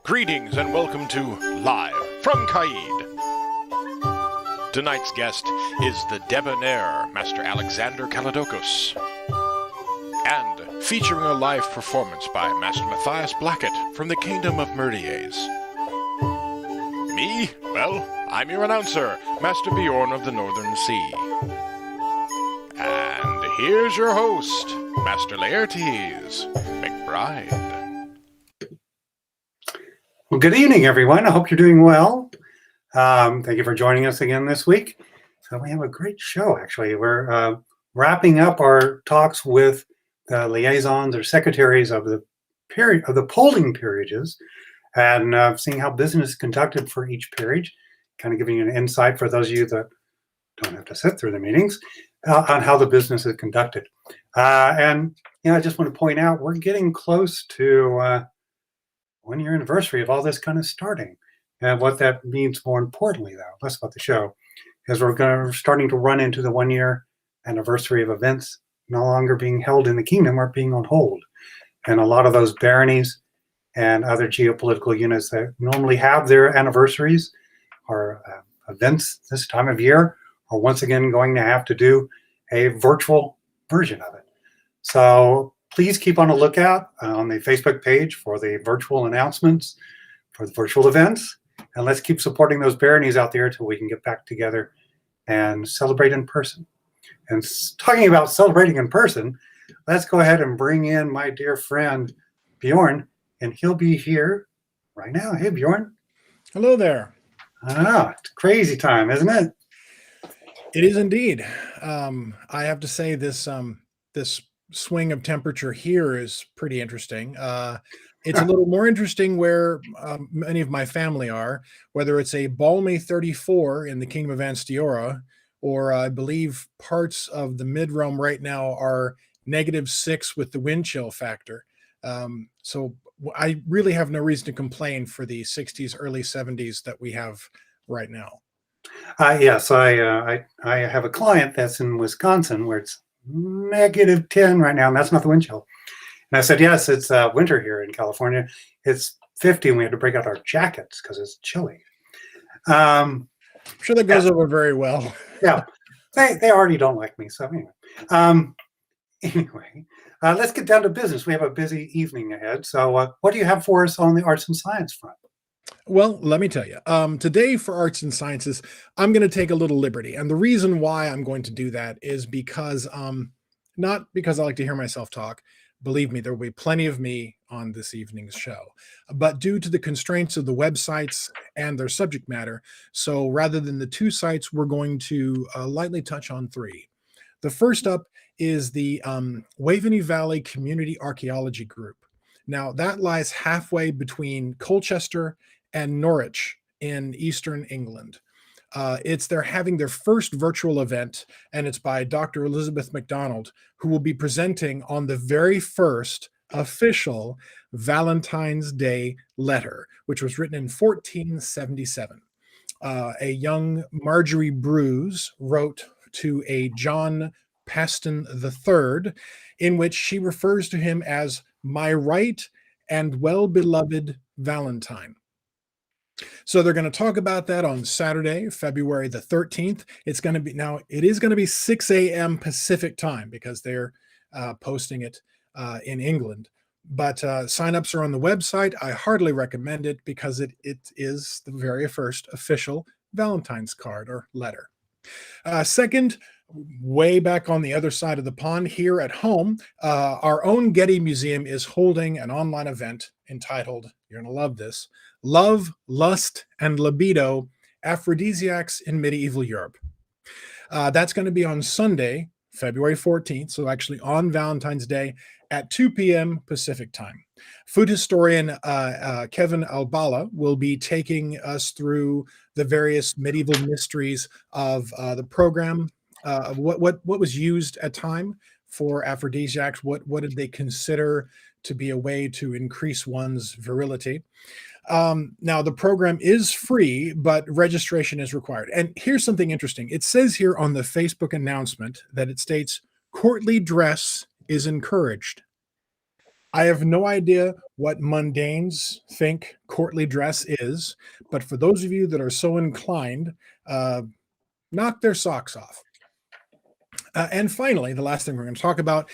Greetings and welcome to Live from Caid. Tonight's guest is the debonair Master Alexander Kallidokos. And featuring a live performance by Master Mathias Blackett from the Kingdom of Meridies. Me? Well, I'm your announcer, Master Bjorn of the Northern Sea. And here's your host, Master Laertes McBride. Well, good evening, everyone. I hope you're doing well. Thank you for joining us again this week. So we have a great show, actually. We're wrapping up our talks with the liaisons or secretaries of the period of the polling peerages, and seeing how business is conducted for each peerage, kind of giving you an insight for those of you that don't have to sit through the meetings on how the business is conducted. And I just want to point out we're getting close to 1 year anniversary of all this kind of starting. And what that means more importantly, though, less about the show, is we're starting to run into the 1 year anniversary of events no longer being held in the kingdom or being on hold. And a lot of those baronies and other geopolitical units that normally have their anniversaries or events this time of year are once again going to have to do a virtual version of it. So please keep on a lookout on the Facebook page for the virtual announcements for the virtual events. And let's keep supporting those baronies out there till we can get back together and celebrate in person. And talking about celebrating in person, let's go ahead and bring in my dear friend Bjorn, and he'll be here right now. Hey, Bjorn. Hello there. It's crazy time, isn't it? It is indeed. I have to say this swing of temperature here is pretty interesting. It's a little more interesting where many of my family are, whether it's a balmy 34 in the Kingdom of Anstiora, or I believe parts of the mid-realm right now are -6 with the wind chill factor. So I really have no reason to complain for the 60s, early 70s that we have right now. Yes, I have a client that's in Wisconsin where it's -10 right now, and that's not the wind chill. And I said, yes, it's winter here in California. It's 50, and we had to break out our jackets because it's chilly. I'm sure that goes over very well. Yeah, they already don't like me. So anyway, let's get down to business. We have a busy evening ahead. So what do you have for us on the arts and science front? Well, let me tell you, today for arts and sciences, I'm going to take a little liberty. And the reason why I'm going to do that is because, not because I like to hear myself talk. Believe me, there will be plenty of me on this evening's show, but due to the constraints of the websites and their subject matter. So rather than the 2 sites, we're going to lightly touch on 3. The first up is the Waveney Valley Community Archaeology Group. Now that lies halfway between Colchester and Norwich in Eastern England. They're having their first virtual event, and it's by Dr. Elizabeth MacDonald, who will be presenting on the very first official Valentine's Day letter, which was written in 1477. A young Marjorie Bruce wrote to a John Paston III, in which she refers to him as my right and well-beloved Valentine. So they're going to talk about that on Saturday, February the 13th. It is going to be 6 a.m. Pacific time because they're posting it in England. But signups are on the website. I heartily recommend it because it is the very first official Valentine's card or letter. Second, way back on the other side of the pond here at home, our own Getty Museum is holding an online event entitled, you're going to love this, Love, Lust, and Libido, Aphrodisiacs in Medieval Europe. That's going to be on Sunday, February 14th, so actually on Valentine's Day at 2 p.m. Pacific time. Food historian Kevin Albala will be taking us through the various medieval mysteries of the program, what was used at time for aphrodisiacs, what did they consider to be a way to increase one's virility. Now, the program is free, but registration is required. And here's something interesting. It says here on the Facebook announcement that it states, courtly dress is encouraged. I have no idea what mundanes think courtly dress is, but for those of you that are so inclined, knock their socks off. And finally, the last thing we're going to talk about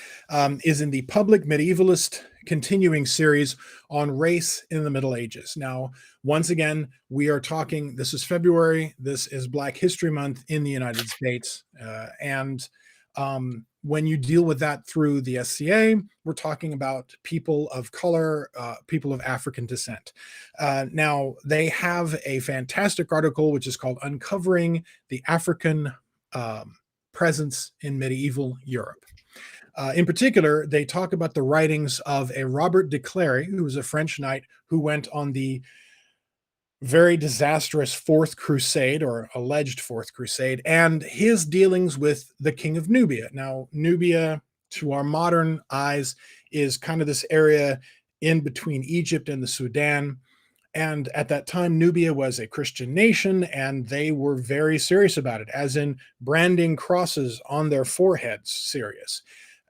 is in the public medievalist continuing series on race in the Middle Ages. Now, once again, we are talking, this is February, this is Black History Month in the United States. And when you deal with that through the SCA, we're talking about people of color, people of African descent. Now, they have a fantastic article which is called Uncovering the African Presence in Medieval Europe. In particular, they talk about the writings of a Robert de Clary, who was a French knight who went on the very disastrous Fourth Crusade, or alleged Fourth Crusade, and his dealings with the King of Nubia. Now, Nubia, to our modern eyes, is kind of this area in between Egypt and the Sudan. And at that time, Nubia was a Christian nation, and they were very serious about it, as in branding crosses on their foreheads, serious.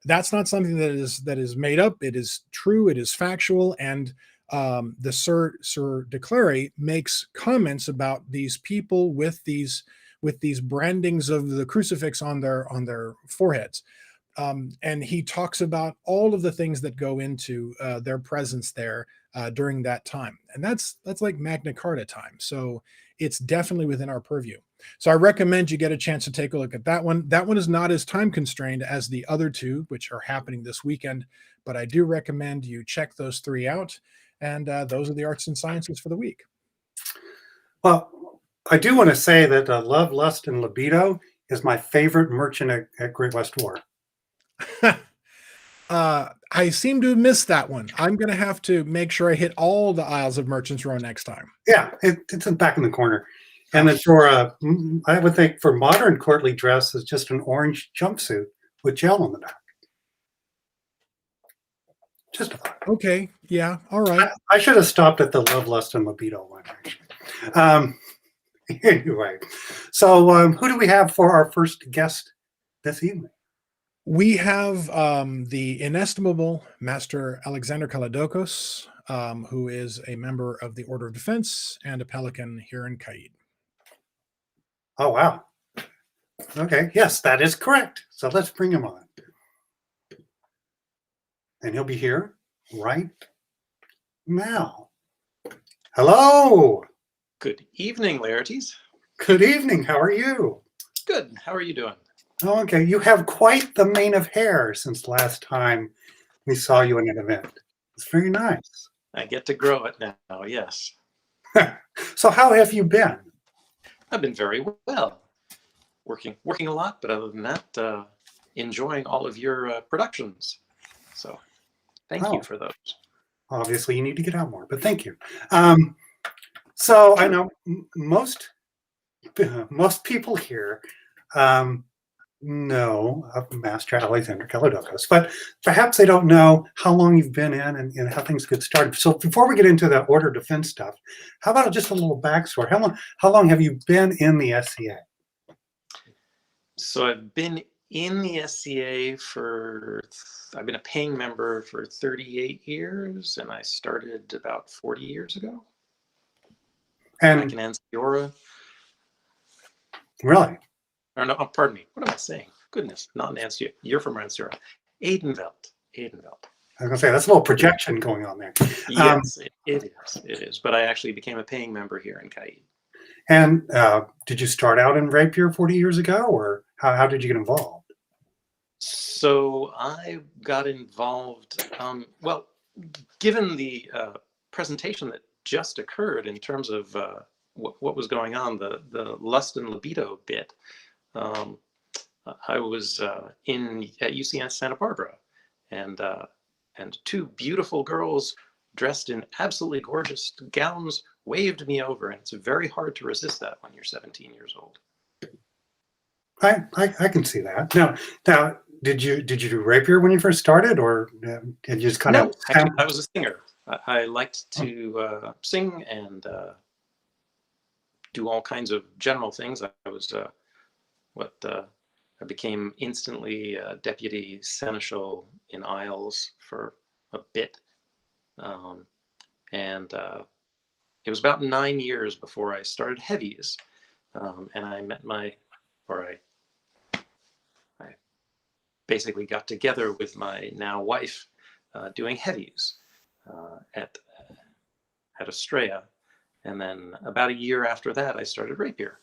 That's not something that is made up. It is true. It is factual. And the Sir de Clary makes comments about these people with these brandings of the crucifix on their foreheads. And he talks about all of the things that go into their presence there during that time. And that's like Magna Carta time. So it's definitely within our purview. So I recommend you get a chance to take a look at that one. That one is not as time constrained as the other two, which are happening this weekend, but I do recommend you check those three out. And those are the arts and sciences for the week. Well, I do want to say that Love, Lust, and Libido is my favorite merchant at Great West War. I seem to have missed that one. I'm going to have to make sure I hit all the Isles of Merchants Row next time. Yeah, it's back in the corner. And then for, I would think for modern courtly dress is just an orange jumpsuit with gel on the back. Just a thought. Okay, yeah, all right. I should have stopped at the Love, Lust, and Libido one, actually. Anyway, so who do we have for our first guest this evening? We have the inestimable Master Alexander Kallidokos, who is a member of the Order of Defense and a Pelican here in Caid. Oh, wow. Okay, yes, that is correct. So let's bring him on. And he'll be here right now. Hello. Good evening, Meridies. Good evening. How are you? Good. How are you doing? Oh, okay. You have quite the mane of hair since last time we saw you in an event. It's very nice. I get to grow it now, yes. So how have you been? I've been very well. Working a lot, but other than that, enjoying all of your productions. So thank you for those. Obviously, you need to get out more, but thank you. So I know most people here know of Master Alexander Kallidokos, but perhaps they don't know how long you've been in and how things get started. So before we get into the Order of Defense stuff, how about just a little backstory? How long have you been in the SCA? So I've been in the SCA I've been a paying member for 38 years, and I started about 40 years ago. And back in Ansiora. Really? Or no, pardon me. What am I saying? Goodness, not Ansiora. You're from Ansiora. Aidenveld. I was going to say, that's a little projection going on there. Yes, it is. But I actually became a paying member here in Caid. And did you start out in Rapier 40 years ago, or how did you get involved? So I got involved, well, given the presentation that just occurred in terms of what was going on, the lust and libido bit, I was at UCN Santa Barbara, and two beautiful girls dressed in absolutely gorgeous gowns waved me over, and it's very hard to resist that when you're 17 years old. I can see that. Now, did you do Rapier when you first started, or did you just kind of? No, actually, I was a singer. I liked to sing and do all kinds of general things. I was I became instantly deputy seneschal in Isles for a bit, and it was about 9 years before I started heavies, and I met I basically got together with my now wife doing heavies at Estrella, and then about a year after that, I started rapier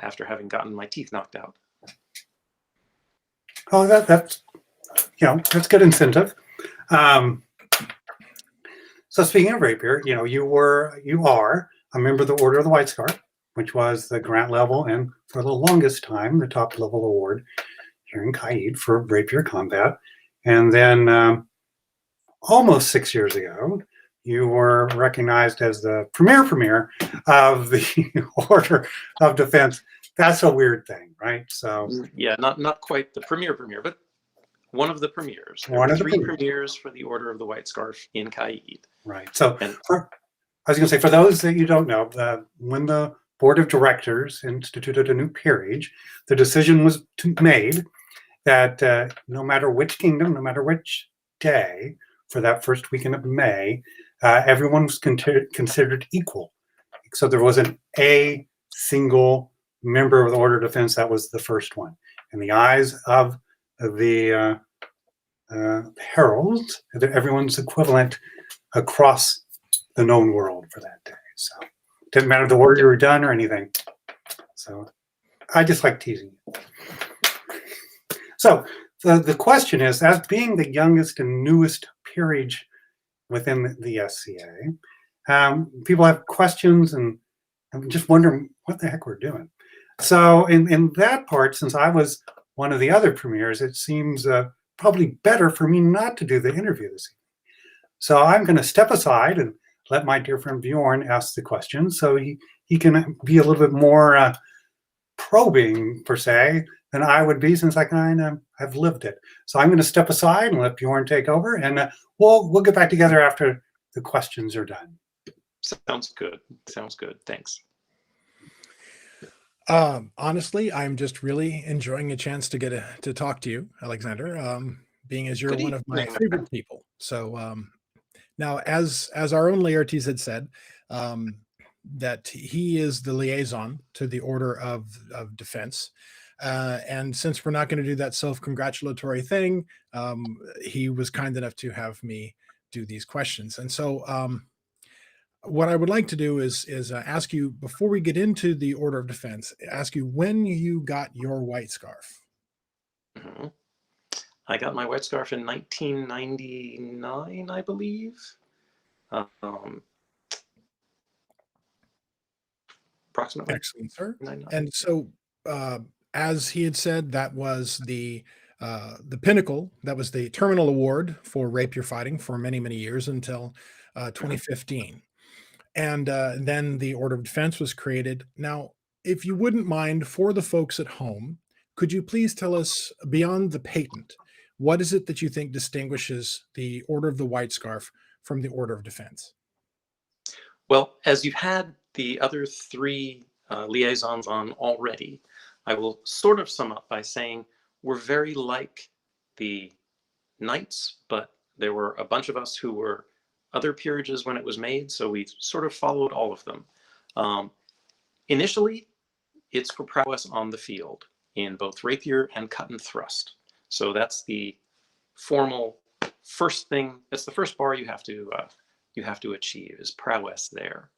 after having gotten my teeth knocked out. Oh, that's that's good incentive. So speaking of rapier, you are a member of the Order of the White Scarf, which was the grant level and for the longest time the top level award here in Caid for rapier combat. And then almost 6 years ago, you were recognized as the premier of the Order of Defense. That's a weird thing, right? So yeah, not quite the premier, but one of the premiers. There one were of the three premiers. premiers for the Order of the White Scarf in Caid. Right. So And I was going to say, for those that you don't know, when the board of directors instituted a new peerage, the decision was made that no matter which kingdom, no matter which day for that first weekend of May, everyone was considered equal. So there wasn't a single member of the Order of Defense that was the first one. In the eyes of the heralds, everyone's equivalent across the known world for that day. So it didn't matter the order you were done or anything. So I just like teasing you. So the question is, as being the youngest and newest peerage within the SCA, people have questions and just wondering what the heck we're doing. So in that part, since I was one of the other premiers, it seems probably better for me not to do the interview this evening. So I'm going to step aside and let my dear friend Bjorn ask the question, so he can be a little bit more probing, per se, than I would be, since I kind of have lived it. So I'm going to step aside and let Bjorn take over, and we'll get back together after the questions are done. sounds good. Thanks. Honestly, I'm just really enjoying a chance to get to talk to you, Alexander, being as you're Good one of my evening. favorite people. So now, as our own Laertes had said, that he is the liaison to the Order of Defense. And since we're not going to do that self-congratulatory thing, he was kind enough to have me do these questions. And so what I would like to do is ask you, before we get into the Order of Defense, ask you when you got your white scarf. Mm-hmm. I got my white scarf in 1999, I believe. Approximately. Excellent, sir. 99. And so, as he had said, that was the pinnacle. That was the terminal award for rapier fighting for many, many years until 2015. And then the Order of Defense was created. Now, if you wouldn't mind, for the folks at home, could you please tell us, beyond the patent, what is it that you think distinguishes the Order of the White Scarf from the Order of Defense? Well, as you've had the other three liaisons on already, I will sort of sum up by saying we're very like the knights, but there were a bunch of us who were other peerages when it was made, so we sort of followed all of them. Initially, it's for prowess on the field in both rapier and cut and thrust. So that's the formal first thing. That's the first bar you have to achieve, is prowess there.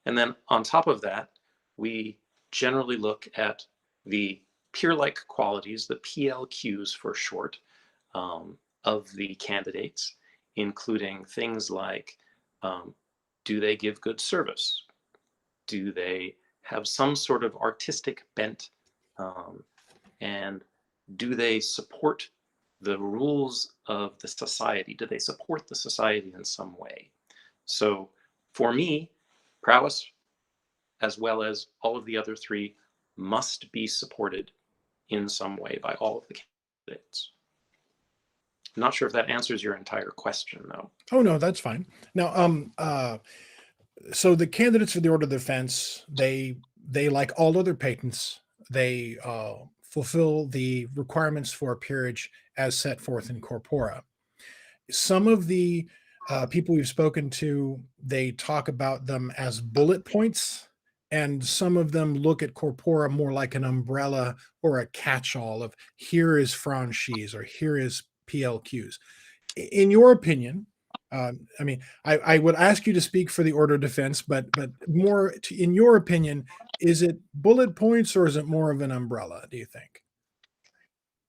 And then on top of that, we generally look at the peer-like qualities, the PLQs for short, of the candidates, including things like, do they give good service? Do they have some sort of artistic bent? And do they support the rules of the society? Do they support the society in some way? So for me, prowess, as well as all of the other three, must be supported in some way by all of the candidates. I'm not sure if that answers your entire question, though. Oh, no, that's fine. Now, so the candidates for the Order of Defense, they like all other patents, they fulfill the requirements for a peerage as set forth in corpora. Some of the people we've spoken to, they talk about them as bullet points, and some of them look at corpora more like an umbrella or a catch-all of here is franchise or here is PLQs. In your opinion, I mean, I would ask you to speak for the Order of Defense, but more in your opinion, is it bullet points or is it more of an umbrella, do you think?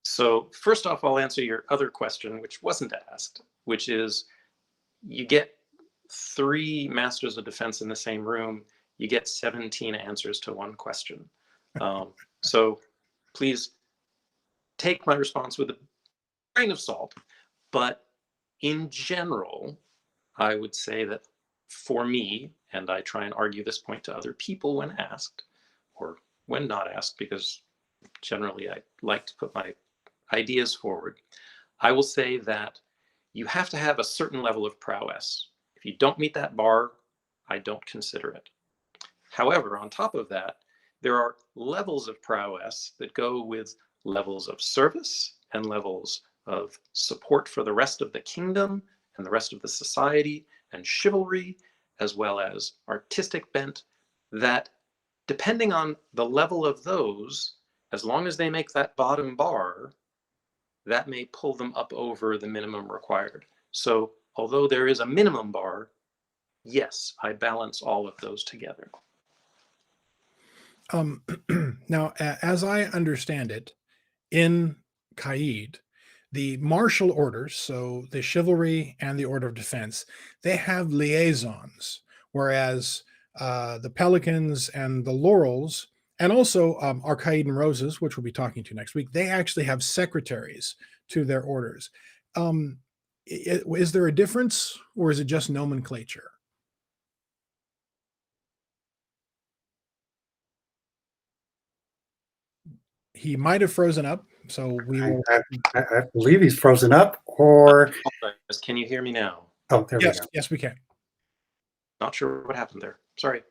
So first off, I'll answer your other question, which wasn't asked, which is you get 3 Masters of Defense in the same room, you get 17 answers to one question. So please take my response with a grain of salt. But in general, I would say that for me, and I try and argue this point to other people when asked, or when not asked, because generally I like to put my ideas forward, I will say that you have to have a certain level of prowess. If you don't meet that bar, I don't consider it. However, on top of that, there are levels of prowess that go with levels of service and levels of support for the rest of the kingdom and the rest of the society and chivalry, as well as artistic bent, that depending on the level of those, as long as they make that bottom bar, that may pull them up over the minimum required. So although there is a minimum bar, yes, I balance all of those together. Now, as I understand it, in Caid, the martial orders, so the chivalry and the Order of Defense, they have liaisons, whereas the Pelicans and the Laurels, and also our Caid and Roses, which we'll be talking to next week, they actually have secretaries to their orders. Is there a difference, or is it just nomenclature? He might have frozen up, so we will. I believe he's frozen up, or Can you hear me now? oh, there Yes, we go. yes, we can. Not sure what happened there. Sorry.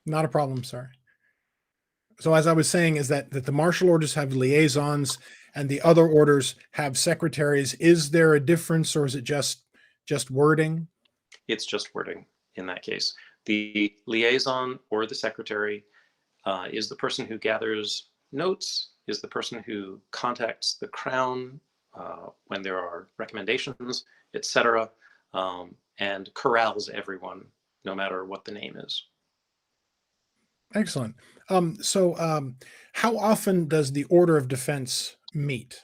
Not a problem, sorry. So as I was saying, is that the martial orders have liaisons and the other orders have secretaries. Is there a difference, or is it just wording? It's just wording in that case. The liaison or the secretary is the person who gathers notes, is the person who contacts the crown when there are recommendations, etc., and corrals everyone, no matter what the name is. Excellent. So how often does the Order of Defense meet?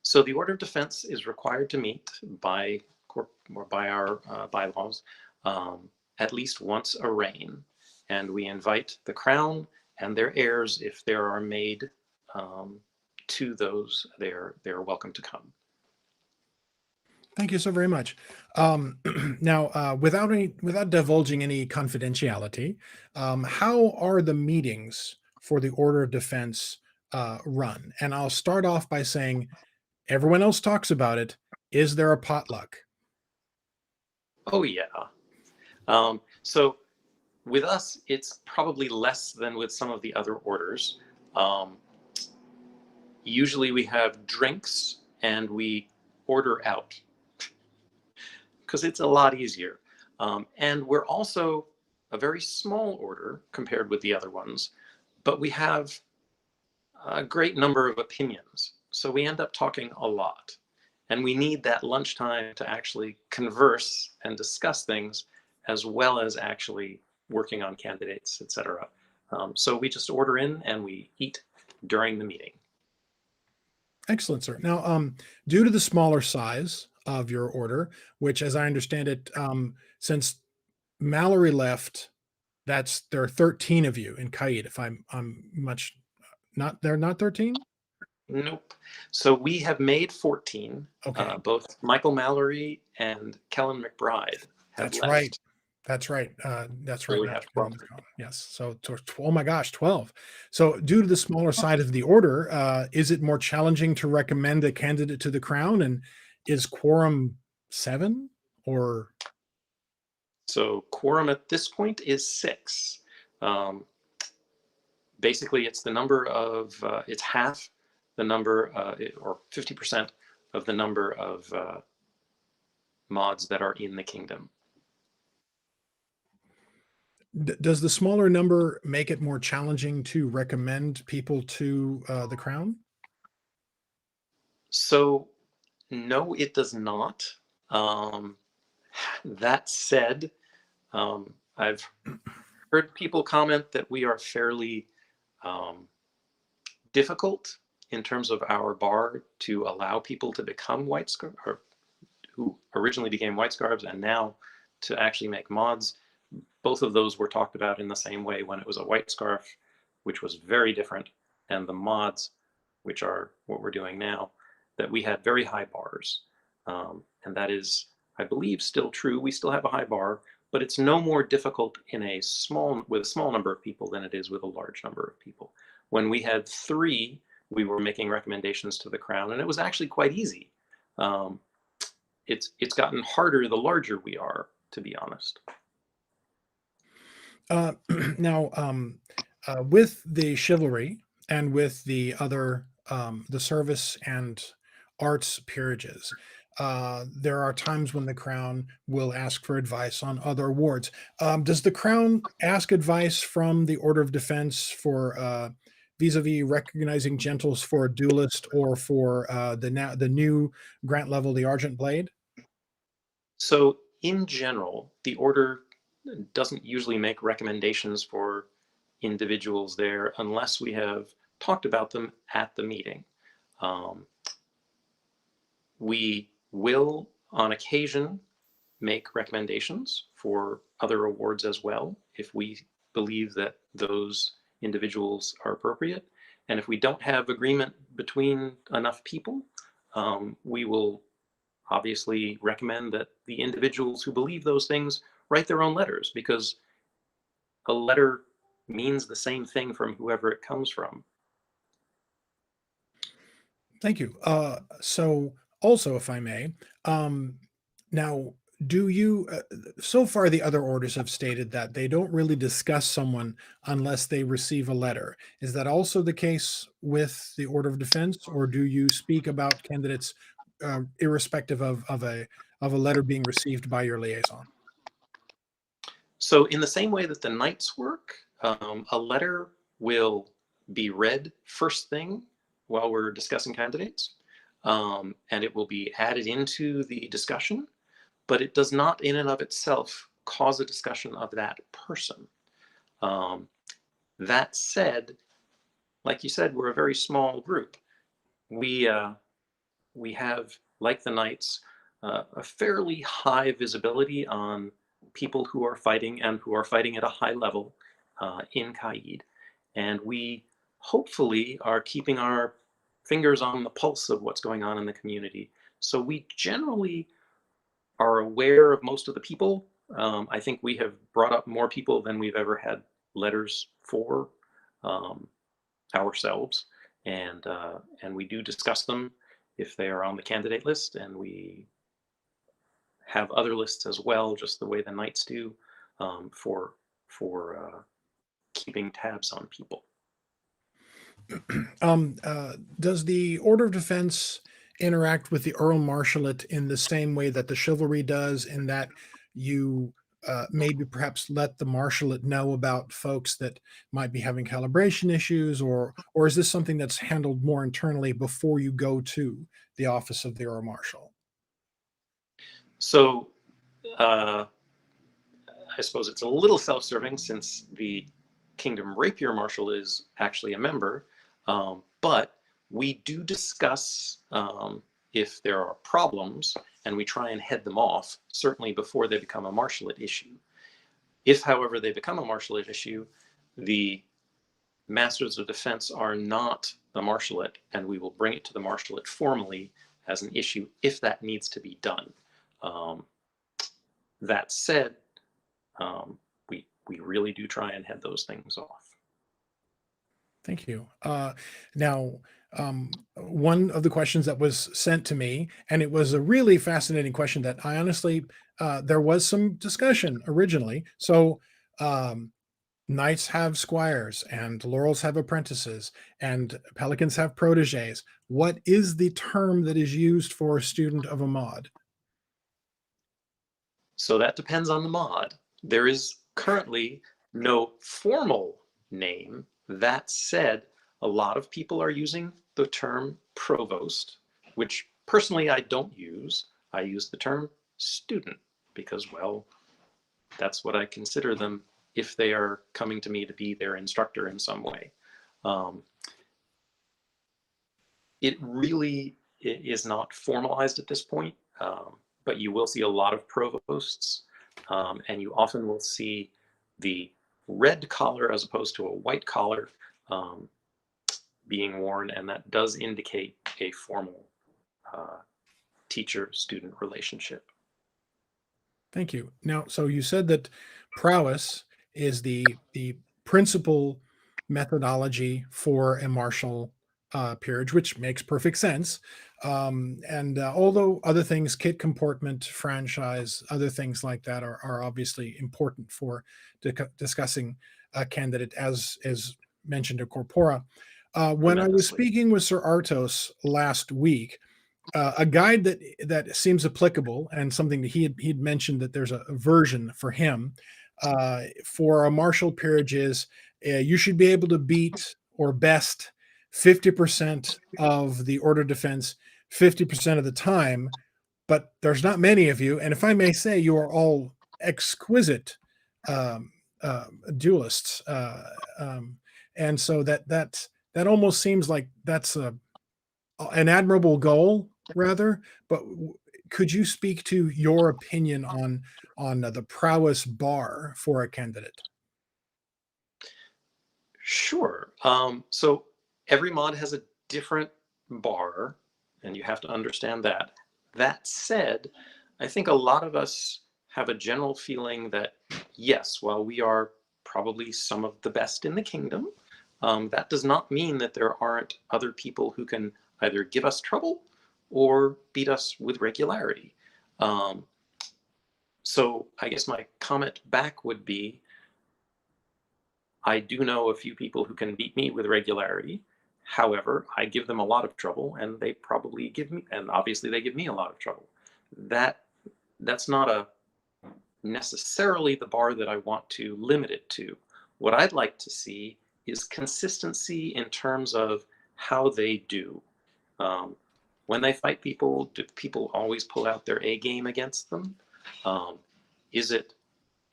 So the Order of Defense is required to meet by our bylaws at least once a reign, and we invite the crown and their heirs, if there are made to those, they're welcome to come. Thank you so very much. Now, without divulging any confidentiality, how are the meetings for the Order of Defense run? And I'll start off by saying, everyone else talks about it. Is there a potluck? Oh yeah. So with us, it's probably less than with some of the other orders. Usually we have drinks and we order out, because it's a lot easier. And we're also a very small order compared with the other ones, but we have a great number of opinions. So we end up talking a lot. And we need that lunchtime to actually converse and discuss things, as well as actually working on candidates, etc. So we just order in and we eat during the meeting. Excellent, sir. Now, due to the smaller size of your order, which, as I understand it, since Mallory left, there are 13 of you in Caid. If I'm much not, they're not 13. Nope. So we have made 14. Okay. Both Michael Mallory and Kellen McBride have That's left. right. That's right. That's right. So we have 12. Yes. So, oh my gosh, 12. So due to the smaller size of the order, is it more challenging to recommend a candidate to the crown? And is quorum 7 or? So quorum at this point is 6. Basically, it's the number of, it's half the number, or 50% of the number of mods that are in the kingdom. Does the smaller number make it more challenging to recommend people to the crown? So, no, it does not. That said, I've heard people comment that we are fairly difficult in terms of our bar to allow people to become white scarves, or who originally became white scarves, and now to actually make mods. Both of those were talked about in the same way when it was a white scarf, which was very different, and the mods, which are what we're doing now, that we had very high bars. And that is, I believe, still true. We still have a high bar, but it's no more difficult with a small number of people than it is with a large number of people. When we had 3, we were making recommendations to the crown, and it was actually quite easy. It's gotten harder the larger we are, to be honest. Now, with the chivalry and with the other, the service and arts peerages, there are times when the crown will ask for advice on other awards. Does the crown ask advice from the Order of Defense for vis-a-vis recognizing gentles for a duelist, or for the new grant level, the Argent Blade? So in general, the order doesn't usually make recommendations for individuals there unless we have talked about them at the meeting. We will, on occasion, make recommendations for other awards as well, if we believe that those individuals are appropriate. And if we don't have agreement between enough people, we will obviously recommend that the individuals who believe those things write their own letters, because a letter means the same thing from whoever it comes from. Thank you. So also, if I may, now, do you, so far the other orders have stated that they don't really discuss someone unless they receive a letter. Is that also the case with the Order of Defense, or do you speak about candidates irrespective of a letter being received by your liaison? So in the same way that the knights work, a letter will be read first thing while we're discussing candidates, and it will be added into the discussion, but it does not in and of itself cause a discussion of that person. That said, like you said, we're a very small group. We have, like the knights, a fairly high visibility on people who are fighting, and who are fighting at a high level in Caid. And we hopefully are keeping our fingers on the pulse of what's going on in the community. So we generally are aware of most of the people. I think we have brought up more people than we've ever had letters for ourselves. And we do discuss them if they are on the candidate list, and we have other lists as well, just the way the knights do, for keeping tabs on people. Does the Order of Defense interact with the Earl Marshalate in the same way that the chivalry does, in that you maybe perhaps let the Marshalate know about folks that might be having calibration issues, or is this something that's handled more internally before you go to the office of the Earl Marshal? So I suppose it's a little self-serving, since the Kingdom Rapier Marshal is actually a member, but we do discuss if there are problems, and we try and head them off, certainly before they become a Marshalate issue. If, however, they become a Marshalate issue, the Masters of Defense are not the Marshalate, and we will bring it to the Marshalate formally as an issue if that needs to be done. That said, we really do try and head those things off. Thank you. Now, one of the questions that was sent to me, and it was a really fascinating question that I honestly, there was some discussion originally. So, knights have squires, and laurels have apprentices, and pelicans have proteges. What is the term that is used for a student of a mod? So that depends on the mod. There is currently no formal name. That said, a lot of people are using the term provost, which personally I don't use. I use the term student because, well, that's what I consider them if they are coming to me to be their instructor in some way. It really is not formalized at this point, but you will see a lot of provosts, and you often will see the red collar as opposed to a white collar being worn, and that does indicate a formal teacher-student relationship. Thank you. Now, so you said that prowess is the principal methodology for a martial peerage, which makes perfect sense. And although other things, kit comportment, franchise, other things like that are obviously important for discussing a candidate, as is mentioned in corpora. When I was speaking with Sir Artos last week, a guide that seems applicable, and something that he'd mentioned that there's a version for him for a martial peerage is you should be able to beat or best 50% of the order defense 50% of the time, but there's not many of you, and if I may say, you are all exquisite duelists, and so that almost seems like that's an admirable goal, rather. But could you speak to your opinion on the prowess bar for a candidate? Sure. So every mod has a different bar, and you have to understand that. That said, I think a lot of us have a general feeling that, yes, while we are probably some of the best in the kingdom, that does not mean that there aren't other people who can either give us trouble or beat us with regularity. So I guess my comment back would be, I do know a few people who can beat me with regularity. However, I give them a lot of trouble, and they probably give me, and obviously they give me a lot of trouble. That's not necessarily the bar that I want to limit it to. What I'd like to see is consistency in terms of how they do. When they fight people, do people always pull out their A game against them? Is it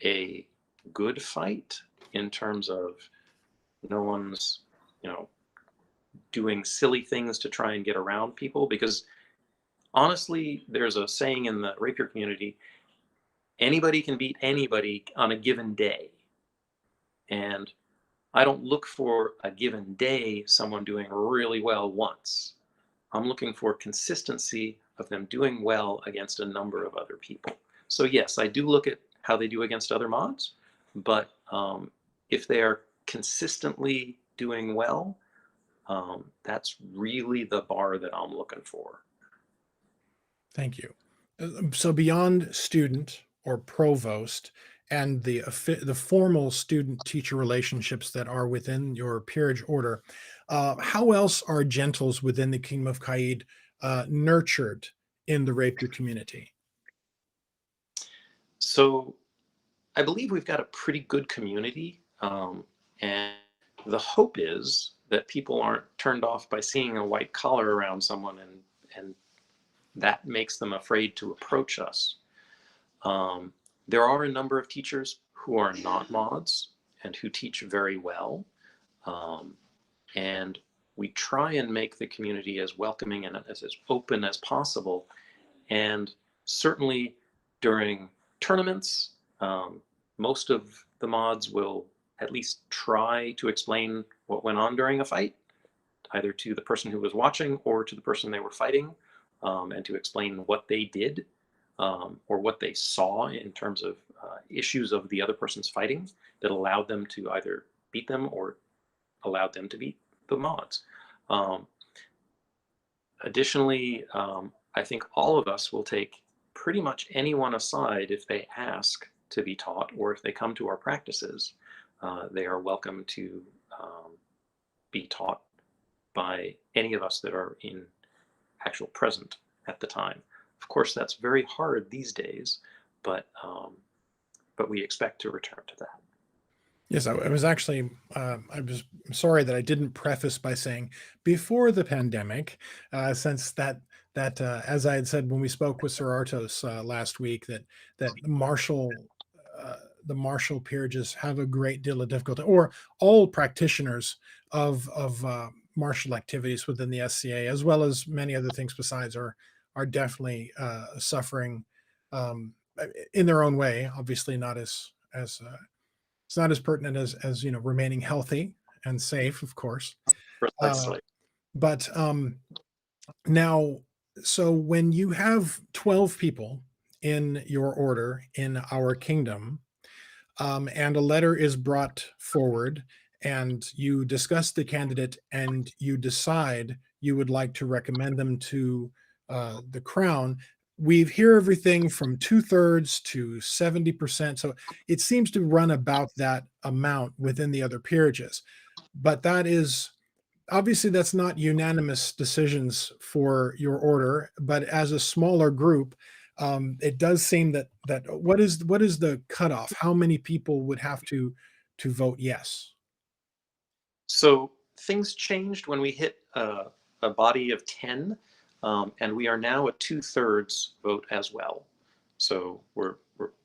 a good fight in terms of no one's, doing silly things to try and get around people? Because honestly, there's a saying in the rapier community, anybody can beat anybody on a given day. And I don't look for a given day someone doing really well once. I'm looking for consistency of them doing well against a number of other people. So yes, I do look at how they do against other mods, but if they are consistently doing well, that's really the bar that I'm looking for. Thank you. So beyond student or provost and the formal student-teacher relationships that are within your peerage order, how else are gentles within the Kingdom of Caid nurtured in the rapier community? So I believe we've got a pretty good community, and the hope is that people aren't turned off by seeing a white collar around someone, and that makes them afraid to approach us. There are a number of teachers who are not mods and who teach very well. And we try and make the community as welcoming and as open as possible. And certainly during tournaments, most of the mods will at least try to explain what went on during a fight, either to the person who was watching or to the person they were fighting, and to explain what they did or what they saw in terms of issues of the other person's fighting that allowed them to either beat them or allowed them to beat the mods. Additionally, I think all of us will take pretty much anyone aside if they ask to be taught, or if they come to our practices, they are welcome to be taught by any of us that are in actual present at the time. Of course, that's very hard these days, but we expect to return to that. Yes, I was actually, I was sorry that I didn't preface by saying before the pandemic, since as I had said when we spoke with Sir Artos last week, that the martial peerages have a great deal of difficulty, or all practitioners of martial activities within the SCA, as well as many other things besides, are definitely suffering in their own way. Obviously, not as it's not as pertinent as remaining healthy and safe, of course. Precisely. But now, so when you have 12 people in your order in our kingdom, and a letter is brought forward, and you discuss the candidate, and you decide you would like to recommend them to the crown, we hear everything from 2/3 to 70%. So it seems to run about that amount within the other peerages. But that is obviously that's not unanimous decisions for your order, but as a smaller group, it does seem that what is the cutoff? How many people would have to vote yes? So things changed when we hit a body of 10, and we are now a 2/3 vote as well. So we're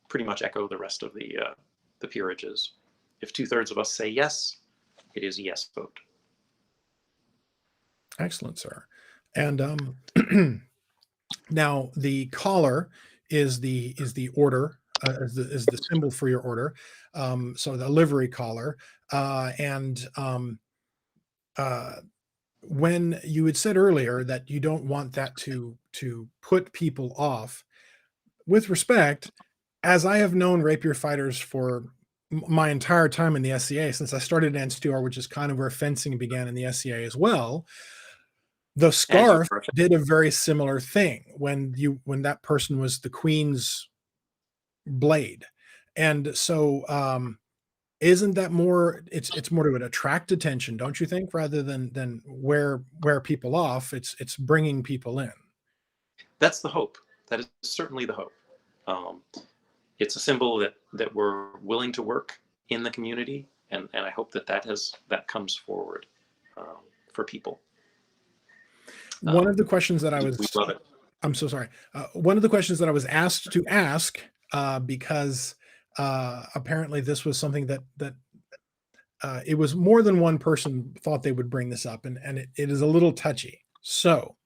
pretty much echo the rest of the peerages. If 2/3 of us say yes, it is a yes vote. Excellent, sir. And now the collar is the order, is the symbol for your order. So the livery collar, and when you had said earlier that you don't want that to put people off, with respect, as I have known rapier fighters for my entire time in the SCA, since I started in NCR, which is kind of where fencing began in the SCA as well, the scarf did a very similar thing when that person was the queen's blade. And so isn't that more, it's more to attract attention, don't you think, rather than wear people off? It's bringing people in. That's the hope. That is certainly the hope. It's a symbol that we're willing to work in the community, and I hope that comes forward for people. One of the questions that we love it. I'm so sorry. One of the questions that I was asked to ask, because apparently this was something that it was more than one person thought they would bring this up, and it is a little touchy. So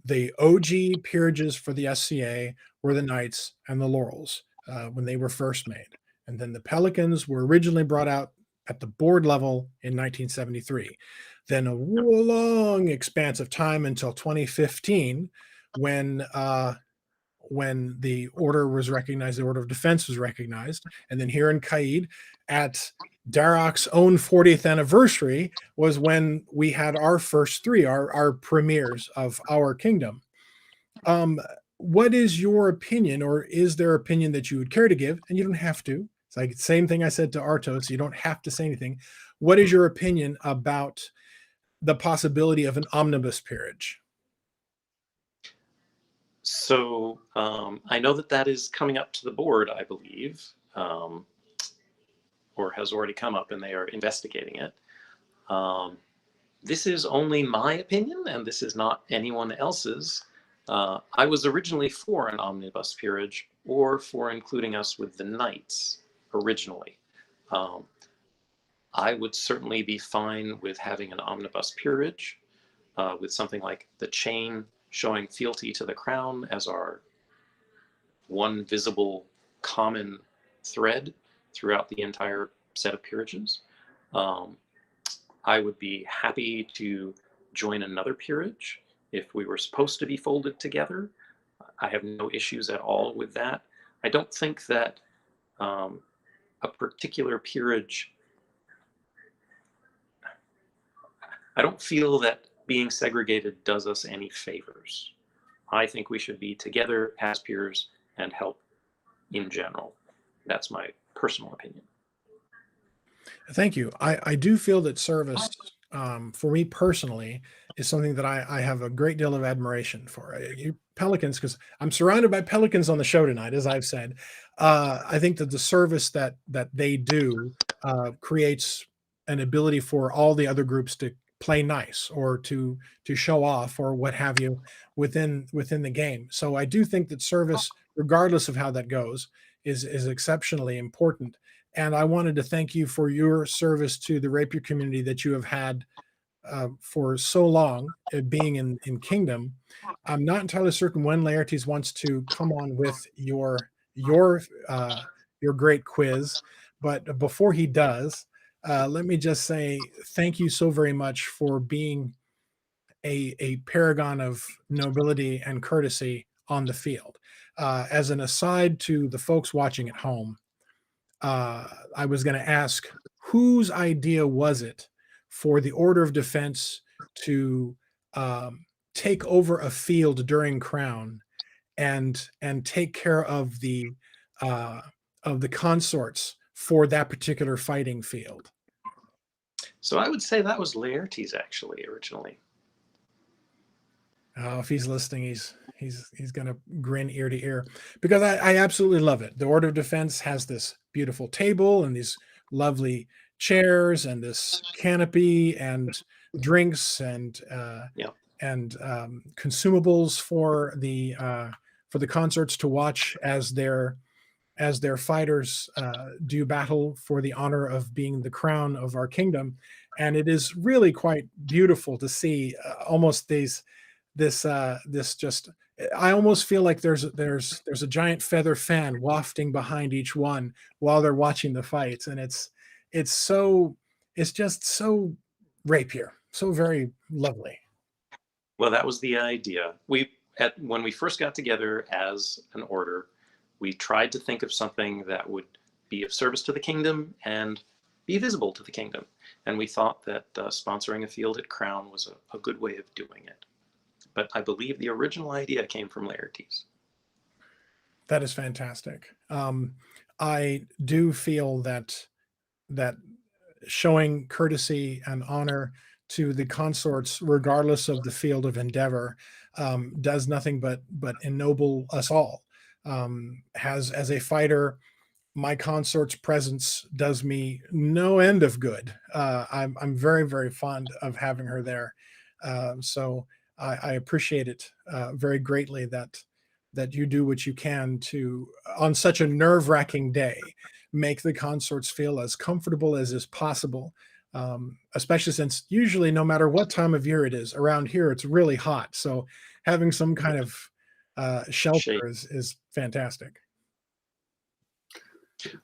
the OG peerages for the SCA were the Knights and the Laurels when they were first made. And then the Pelicans were originally brought out at the board level in 1973. Then a long expanse of time until 2015 when the order was recognized, the Order of Defense was recognized. And then here in Caid at Darroch's own 40th anniversary was when we had our first three, our premieres of our kingdom. What is your opinion, or is there opinion that you would care to give? And you don't have to. It's like the same thing I said to Artos. You don't have to say anything. What is your opinion about the possibility of an omnibus peerage? So I know that is coming up to the board, I believe, or has already come up, and they are investigating it. This is only my opinion, and this is not anyone else's. I was originally for an omnibus peerage, or for including us with the Knights originally. I would certainly be fine with having an omnibus peerage with something like the chain showing fealty to the crown as our one visible common thread throughout the entire set of peerages. I would be happy to join another peerage if we were supposed to be folded together. I have no issues at all with that. I don't think that a particular peerage, I don't feel that being segregated does us any favors. I think we should be together as peers and help in general. That's my personal opinion. Thank you. I do feel that service, for me personally, is something that I have a great deal of admiration for. You pelicans, because I'm surrounded by pelicans on the show tonight, as I've said. I think that the service that they do creates an ability for all the other groups to play nice or to show off or what have you within the game. So I do think that service, regardless of how that goes, is exceptionally important. And I wanted to thank you for your service to the rapier community that you have had for so long, being in Kingdom. I'm not entirely certain when Laertes wants to come on with your great quiz, but before he does, let me just say thank you so very much for being a paragon of nobility and courtesy on the field. As an aside to the folks watching at home, I was going to ask whose idea was it for the order of defense to take over a field during Crown and take care of the consorts for that particular fighting field? So I would say that was Laertes actually originally. Oh, if he's listening, he's gonna grin ear to ear, because I absolutely love it. The Order of Defense has this beautiful table and these lovely chairs and this canopy and drinks and consumables for the consorts to watch as their fighters do battle for the honor of being the crown of our kingdom. And it is really quite beautiful to see almost this just, I almost feel like there's a giant feather fan wafting behind each one while they're watching the fights. And it's just so rapier, so very lovely. Well, that was the idea. When we first got together as an order, we tried to think of something that would be of service to the kingdom and be visible to the kingdom. And we thought that sponsoring a field at Crown was a good way of doing it. But I believe the original idea came from Laertes. That is fantastic. I do feel that showing courtesy and honor to the consorts, regardless of the field of endeavor, does nothing but ennoble us all. As a fighter, my consort's presence does me no end of good. I'm very, very fond of having her there. So I appreciate it very greatly that you do what you can to, on such a nerve-wracking day, make the consorts feel as comfortable as is possible, especially since usually, no matter what time of year it is, around here it's really hot. So having some kind of shelter is fantastic.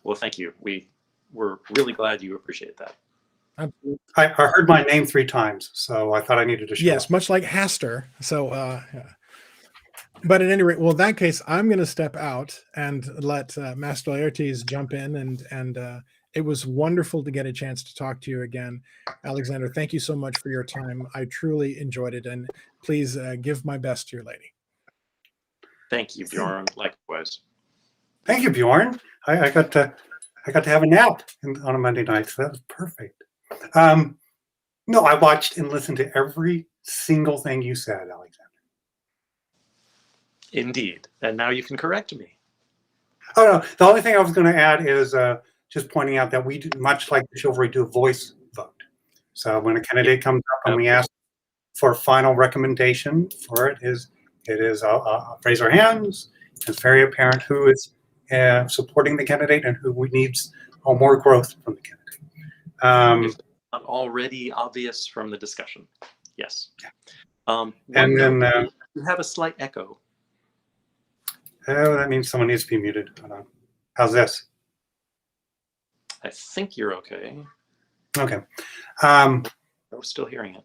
Well, thank you. We're really glad you appreciate that. Absolutely. I heard my name 3 times, so I thought I needed to show Yes, up. much like Haster. So, yeah. But at any rate, well, in that case, I'm going to step out and let Master Laertes jump in, and it was wonderful to get a chance to talk to you again. Alexander, thank you so much for your time. I truly enjoyed it, and please give my best to your lady. Thank you, Bjorn. Likewise. Thank you, Bjorn. I got to have a nap on a Monday night, so that was perfect. No, I watched and listened to every single thing you said, Alexander. Indeed. And now you can correct me. Oh, no. The only thing I was going to add is just pointing out that we do, much like the chivalry, do a voice vote. So when a candidate comes up and we ask for a final recommendation for it is raise our hands. It's very apparent who is supporting the candidate and who needs more growth from the candidate. If not already obvious from the discussion. Yes. And then you have a slight echo. Oh, that means someone needs to be muted. Hold on. How's this? I think you're okay. Okay. I'm still hearing it.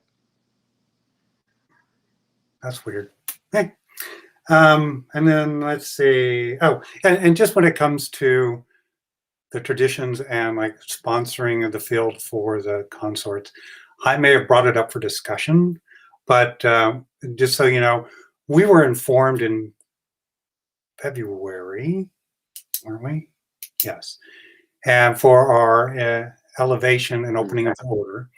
That's weird. Hey. And then let's see. Oh, and just when it comes to the traditions and like sponsoring of the field for the consorts, I may have brought it up for discussion, but just so you know, we were informed in February, weren't we? Yes. And for our elevation and opening of the order.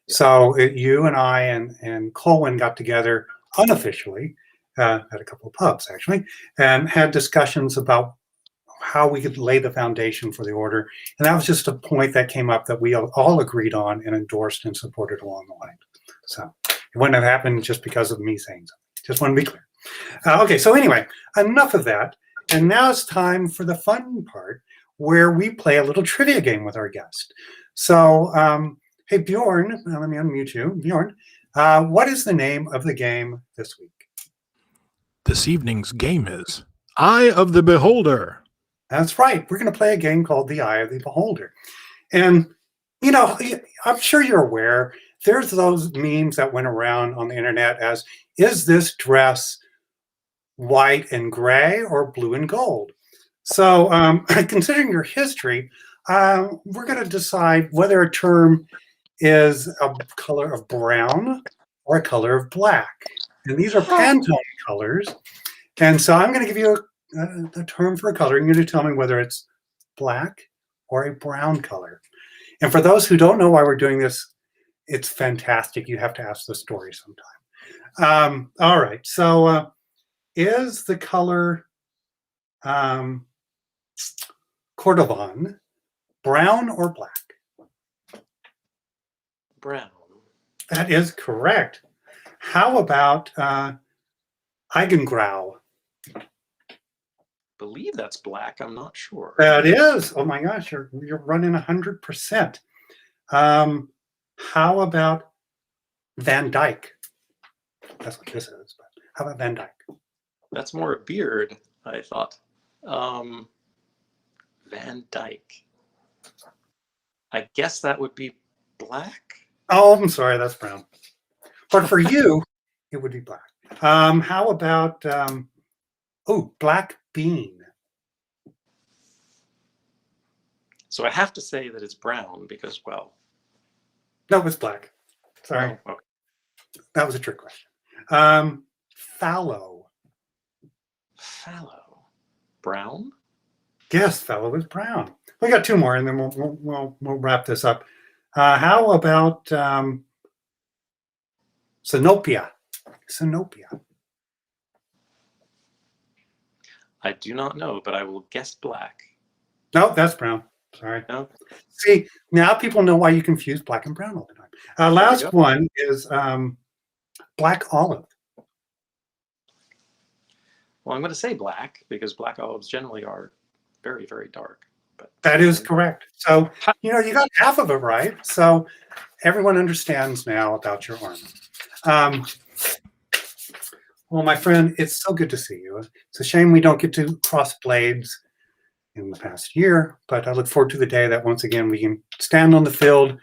So you and I and Colwyn got together unofficially at a couple of pubs, actually, and had discussions about how we could lay the foundation for the order. And that was just a point that came up that we all agreed on and endorsed and supported along the way. So it wouldn't have happened just because of me saying something. Just want to be clear. Okay, so anyway, enough of that. And now it's time for the fun part where we play a little trivia game with our guest. So, hey, Bjorn, let me unmute you. Bjorn, what is the name of the game this week? This evening's game is Eye of the Beholder. That's right. We're going to play a game called The Eye of the Beholder. And, you know, I'm sure you're aware, there's those memes that went around on the internet as, is this dress white and gray or blue and gold? So considering your history, we're going to decide whether a term is a color of brown or a color of black. And these are Pantone colors. And so I'm going to give you a term for a color. You're going to tell me whether it's black or a brown color. And for those who don't know why we're doing this, it's fantastic. You have to ask the story sometime. All right. So is the color Cordovan brown or black? Brown. That is correct. How about Eigengrau? Believe that's black. I'm not sure. That is. Oh my gosh, you're running 100%. How about Van Dyke? That's what this is. But how about Van Dyke? That's more a beard, I thought. Van Dyke. I guess that would be black. Oh, I'm sorry, that's brown. But for you, it would be black. How about black bean? So I have to say that it's brown because, well. No, it's black. Sorry. Oh, okay. That was a trick question. Fallow. Fallow. Brown? Yes, fallow is brown. We got two more, and then we'll wrap this up. How about Sinopia? Sinopia. I do not know, but I will guess black. No, that's brown. Sorry. No. See, now people know why you confuse black and brown all the time. Last one is black olive. Well, I'm going to say black because black olives generally are very, very dark. But that is correct. So, you know, you got half of it right. So everyone understands now about your armor. Well, my friend, it's so good to see you. It's a shame we don't get to cross blades in the past year, but I look forward to the day that once again we can stand on the field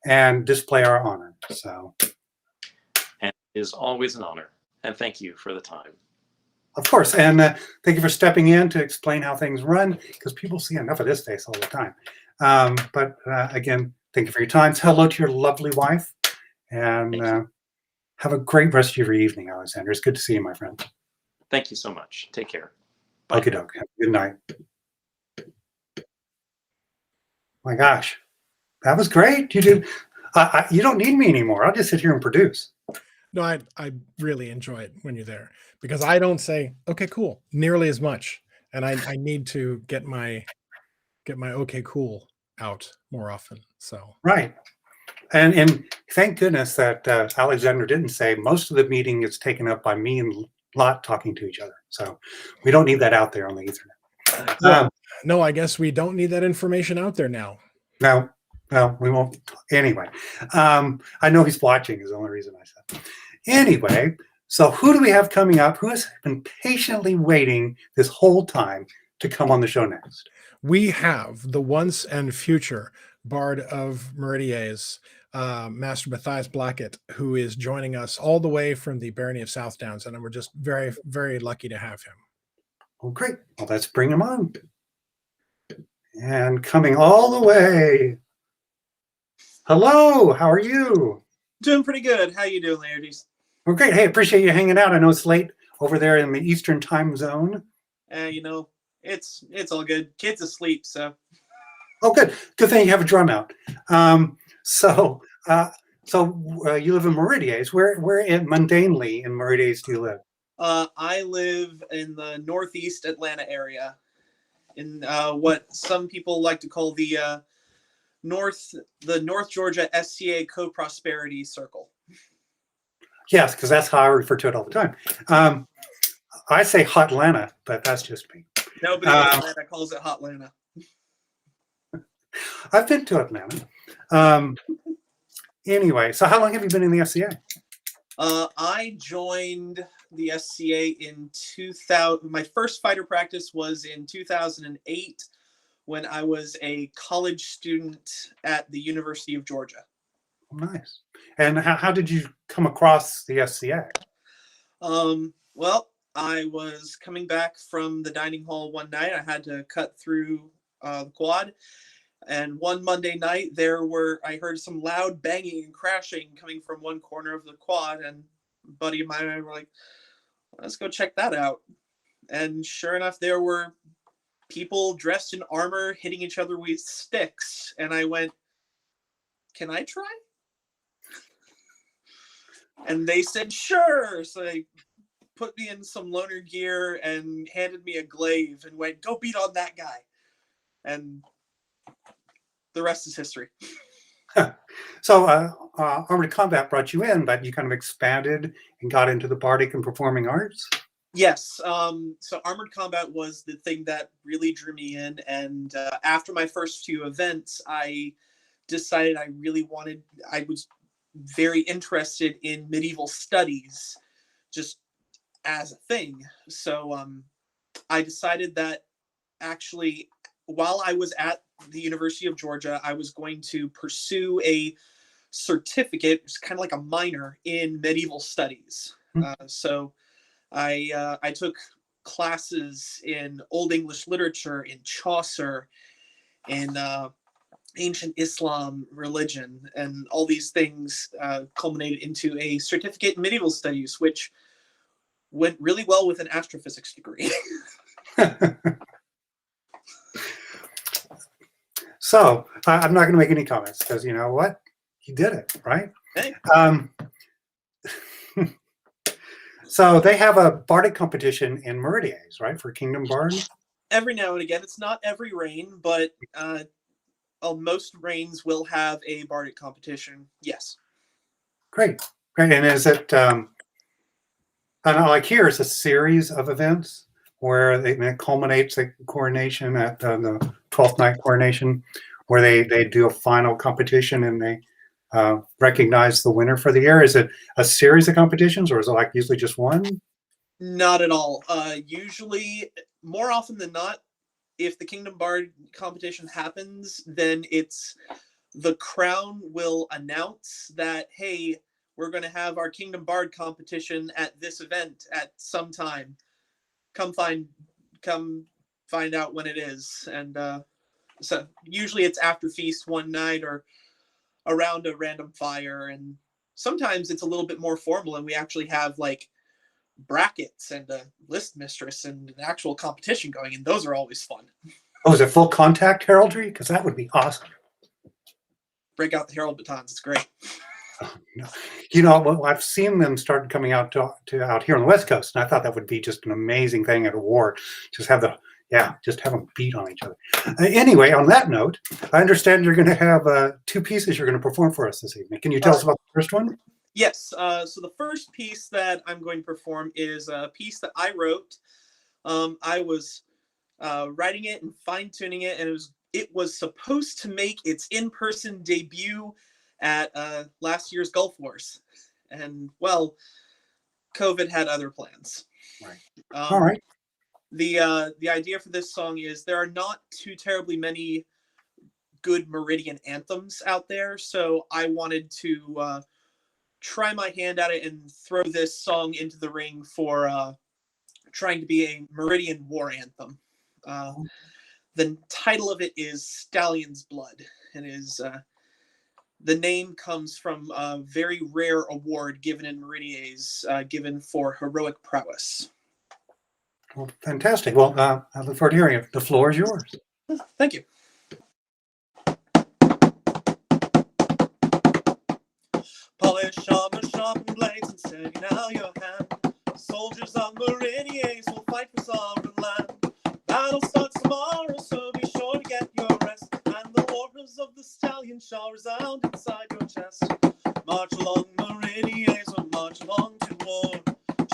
and display our honor. So, and it is always an honor. And thank you for the time. Of course, and thank you for stepping in to explain how things run, because people see enough of this face all the time. But again, thank you for your time. Hello to your lovely wife, and have a great rest of your evening, Alexander. It's good to see you, my friend. Thank you so much. Take care. Bye. Okay, doke. Have a good night. My gosh, that was great. You did. You don't need me anymore. I'll just sit here and produce. No, I really enjoy it when you're there because I don't say, okay, cool, nearly as much. And I need to get my okay, cool out more often. So right. And thank goodness that Alexander didn't say most of the meeting is taken up by me and Lot talking to each other. So we don't need that out there on the Ethernet. No, I guess we don't need that information out there now. No, we won't. Anyway, I know he's watching is the only reason I said. Anyway, so who do we have coming up? Who has been patiently waiting this whole time to come on the show next? We have the once and future Bard of Meridies, Master Mathias Blackett, who is joining us all the way from the Barony of South Downs, and we're just very, very lucky to have him. Well, great. Well, let's bring him on. And coming all the way. Hello, how are you? Doing pretty good. How you doing, Meridies? Well, great. Hey, appreciate you hanging out. I know it's late over there in the Eastern time zone. You know, it's all good. Kids asleep, so. Oh, good. Good thing you have a drum out. So So you live in Meridies. Where mundanely in Meridies do you live? I live in the northeast Atlanta area, in what some people like to call the North Georgia SCA Co-Prosperity Circle. Yes, because that's how I refer to it all the time. I say Hot Atlanta, but that's just me. Nobody in Atlanta calls it Hot Atlanta. I've been to Atlanta. Anyway, so how long have you been in the SCA? I joined the SCA in 2000. My first fighter practice was in 2008 when I was a college student at the University of Georgia. Oh, nice. And how did you come across the SCA? Well, I was coming back from the dining hall one night. I had to cut through the quad. And one Monday night, I heard some loud banging and crashing coming from one corner of the quad. And a buddy of mine and I were like, let's go check that out. And sure enough, there were people dressed in armor hitting each other with sticks. And I went, can I try? And they said, sure. So they put me in some loner gear and handed me a glaive and went, go beat on that guy. And the rest is history. So Armored Combat brought you in, but you kind of expanded and got into the bardic and performing arts? Yes. So Armored Combat was the thing that really drew me in. And after my first few events, I decided I was very interested in medieval studies just as a thing. So I decided that actually, while I was at the University of Georgia, I was going to pursue a certificate, it's kind of like a minor in medieval studies. So I took classes in Old English literature, in Chaucer, in ancient Islam religion, and all these things culminated into a certificate in medieval studies, which went really well with an astrophysics degree. So I'm not going to make any comments because you know what? He did it, right? Hey. So they have a bardic competition in Meridies, right, for Kingdom Bard? Every now and again. It's not every reign, but most reigns will have a bardic competition. Yes. Great. And is it, I don't know, like here is a series of events where it culminates the coronation at the 12th night coronation, where they do a final competition and they recognize the winner for the year. Is it a series of competitions, or is it like usually just one? Not at all. Usually, more often than not, if the Kingdom Bard competition happens, then it's the Crown will announce that, hey, we're going to have our Kingdom Bard competition at this event at some time. Come find out when it is. And so usually it's after feast one night or around a random fire. And sometimes it's a little bit more formal and we actually have like brackets and a list mistress and an actual competition going, and those are always fun. Oh, is it full contact heraldry? Because that would be awesome. Break out the herald batons. It's great. Oh, no. You know, well, I've seen them start coming out to out here on the West Coast, and I thought that would be just an amazing thing at a war. Just have them beat on each other. Anyway, on that note, I understand you're going to have 2 pieces you're going to perform for us this evening. Can you tell us about the first one? Yes. So the first piece that I'm going to perform is a piece that I wrote. I was writing it and fine-tuning it, and it was supposed to make its in-person debut at last year's Gulf Wars. And, well, COVID had other plans. Right. All right. The idea for this song is there are not too terribly many good Meridian anthems out there, so I wanted to try my hand at it and throw this song into the ring for trying to be a Meridian war anthem. The title of it is Stallion's Blood, and the name comes from a very rare award given in Meridies, given for heroic prowess. Well, fantastic. Well, I look forward to hearing it. The floor is yours. Thank you. Polish armor, sharpened blades, and steady now your hand. Soldiers of Meridies will fight for sovereign land. Battle starts tomorrow, so be sure to get your rest. And the waters of the stallion shall resound inside your chest. March along Meridies, or march along to war.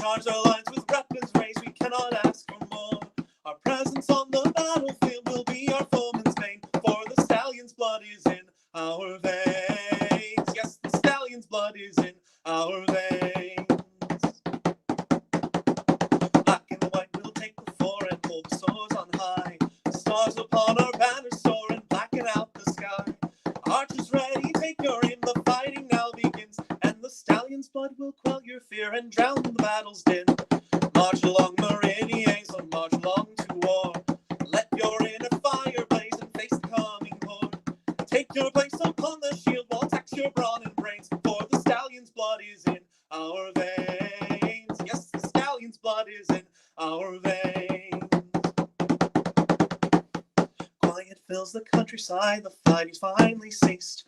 Charge our lines with weapons raised, we cannot ask for more. Our presence on the battlefield will be our foeman's bane, for the stallion's blood is in our veins. Yes, the stallion's blood is in our veins. Black and white will take the fore and hold the swords on high. Stars upon our banners soar and blacken out the sky. Archers ready, take your aim, the fighting now begins, and the stallion's blood will quell your fear and drown the battle's din. March along Meridies, or march along to war. Let your inner fire blaze and face the coming horde. Take your place upon the shield while tax your brawn and brains, for the stallion's blood is in our veins. Yes, the stallion's blood is in our veins. Quiet fills the countryside, the fighting's finally ceased.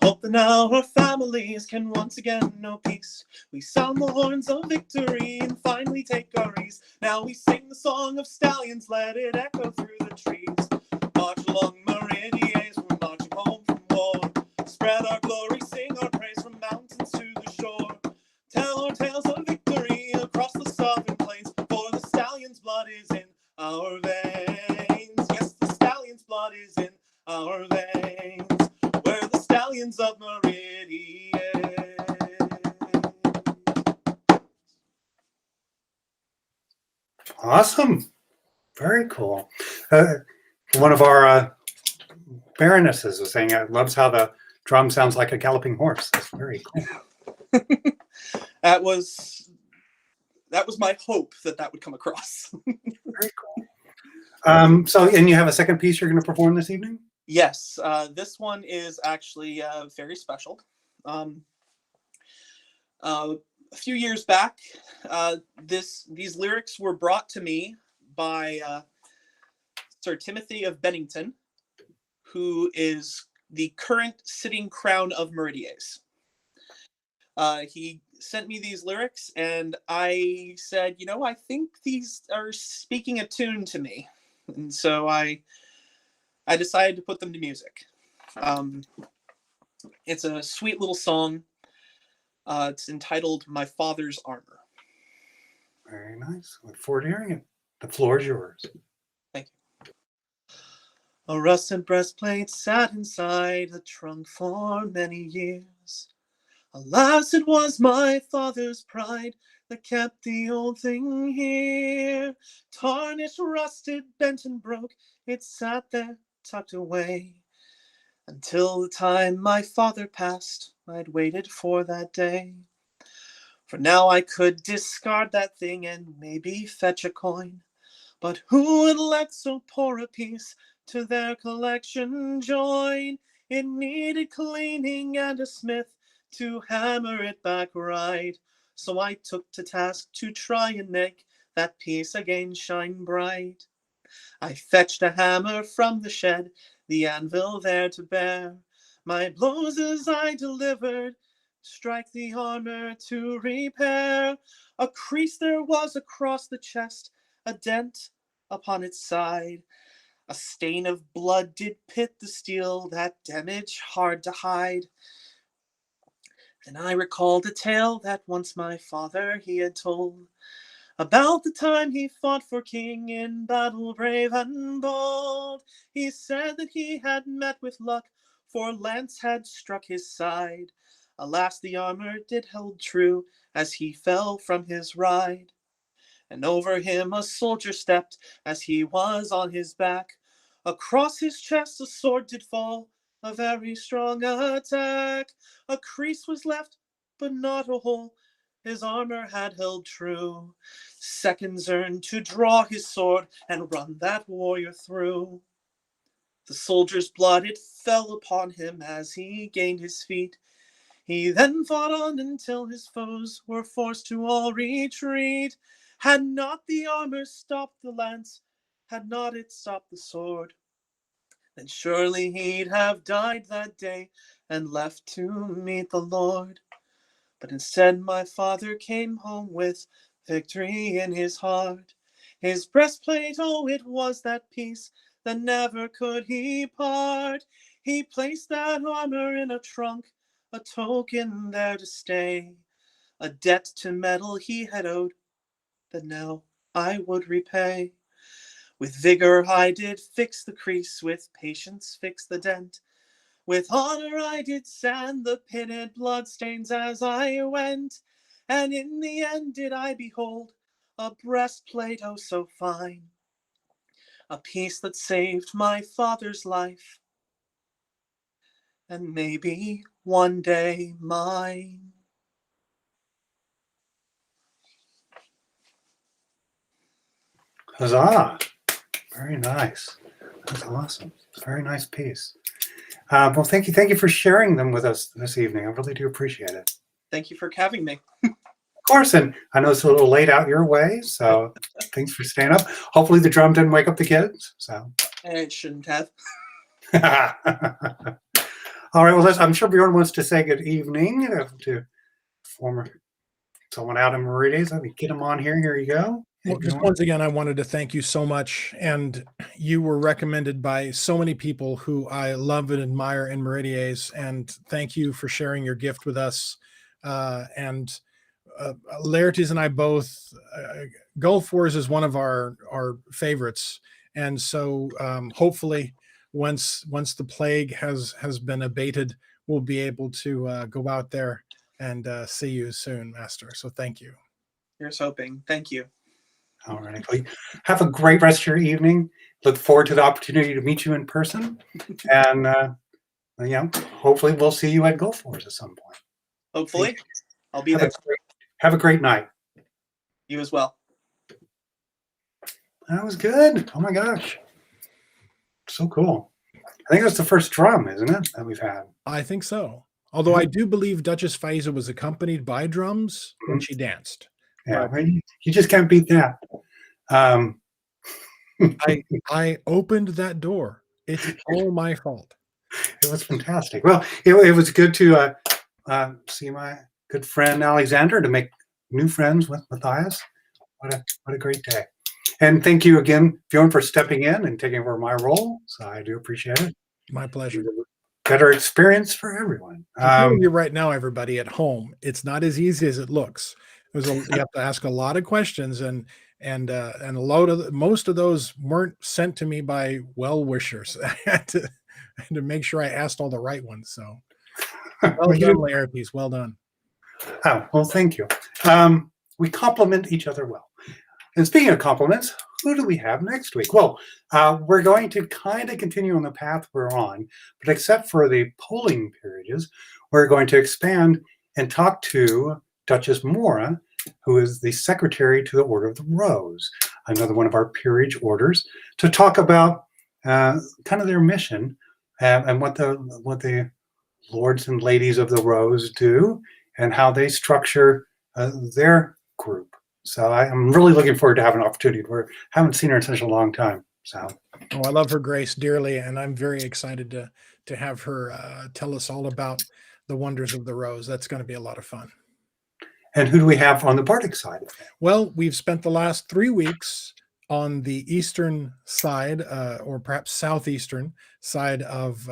Hope that now our families can once again know peace. We sound the horns of victory and finally take our ease. Now we sing the song of stallions, let it echo through the trees. March along Meridies, we're marching home from war. Spread our glory, sing our praise from mountains to the shore. Tell our tales of victory across the southern plains, for the stallion's blood is in our veins. Yes, the stallion's blood is in our veins. We're the stallions of Meridies. Awesome. Very cool. One of our baronesses was saying loves how the drum sounds like a galloping horse. That's very cool. That was my hope that would come across. Very cool. So, and you have a second piece you're going to perform this evening? Yes, this one is actually very special. A few years back, these lyrics were brought to me by Sir Timothy of Bennington, who is the current sitting crown of Meridies. He sent me these lyrics, and I said, I think these are speaking a tune to me. And so I decided to put them to music. It's a sweet little song. It's entitled My Father's Armor. Very nice. Look forward to hearing it. The floor is yours. Thank you. A rusted breastplate sat inside the trunk for many years. Alas, it was my father's pride that kept the old thing here. Tarnished, rusted, bent, and broke, it sat there tucked away. Until the time my father passed, I'd waited for that day. For now I could discard that thing and maybe fetch a coin. But who would let so poor a piece to their collection join? It needed cleaning and a smith to hammer it back right. So I took to task to try and make that piece again shine bright. I fetched a hammer from the shed, the anvil there to bear. My blows as I delivered, strike the armor to repair. A crease there was across the chest, a dent upon its side. A stain of blood did pit the steel, that damage hard to hide. Then I recalled a tale that once my father he had told, about the time he fought for king in battle brave and bold. He said that he had met with luck, for lance had struck his side. Alas, the armor did held true as he fell from his ride. And over him a soldier stepped as he was on his back. Across his chest a sword did fall, a very strong attack. A crease was left, but not a hole. His armor had held true. Seconds earned to draw his sword and run that warrior through. The soldier's blood, it fell upon him as he gained his feet. He then fought on until his foes were forced to all retreat. Had not the armor stopped the lance, had not it stopped the sword, then surely he'd have died that day and left to meet the Lord. But instead my father came home with victory in his heart. His breastplate, oh, it was that piece that never could he part. He placed that armor in a trunk, a token there to stay, a debt to metal he had owed, that now I would repay. With vigor I did fix the crease, with patience fix the dent. With honor I did sand the pitted bloodstains as I went, and in the end did I behold a breastplate oh so fine, a piece that saved my father's life, and maybe one day mine. Huzzah! Very nice. That's awesome. It's a very nice piece. Well, thank you for sharing them with us this evening. I really do appreciate it. Thank you for having me. Of course, and I know it's a little late out your way, so thanks for staying up. Hopefully the drum didn't wake up the kids. So It shouldn't have. All right, well, I'm sure Bjorn wants to say good evening to former someone out in Meridies. Let me get him on here. Here you go. Well, just once again, I wanted to thank you so much. And you were recommended by so many people who I love and admire in Meridies. And thank you for sharing your gift with us. Laertes and I both, Gulf Wars is one of our favorites. And so hopefully once the plague has been abated, we'll be able to go out there and see you soon, Master. So thank you. Here's hoping. Thank you. All right. Well, have a great rest of your evening. Look forward to the opportunity to meet you in person. And hopefully we'll see you at Gulf Wars at some point. Hopefully. I'll be there. Have a great night. You as well. That was good. Oh my gosh. So cool. I think that's the first drum, isn't it, that we've had? I think so. Although I do believe Duchess Faiza was accompanied by drums when she danced. Yeah, you just can't beat that. I opened that door. It's all my fault. It was fantastic. Well, it was good to see my good friend Alexander, to make new friends with Mathias. What a great day. And thank you again, Bjorn, for stepping in and taking over my role. So I do appreciate it. My pleasure. Better experience for everyone. You're right now, everybody at home. It's not as easy as it looks. You have to ask a lot of questions, and most of those weren't sent to me by well wishers. I had to make sure I asked all the right ones. So well done, Laertes. Well done. Oh, well, thank you. We compliment each other well. And speaking of compliments, who do we have next week? Well, we're going to kind of continue on the path we're on, but except for the polling periods, we're going to expand and talk to Duchess Mora, who is the secretary to the Order of the Rose, another one of our peerage orders, to talk about kind of their mission and what the lords and ladies of the Rose do and how they structure their group. So I'm really looking forward to having an opportunity. We haven't seen her in such a long time. So I love her grace dearly, and I'm very excited to have her tell us all about the wonders of the Rose. That's going to be a lot of fun. And who do we have on the Bardic side of it? Well, we've spent the last 3 weeks on the eastern side, or perhaps southeastern side of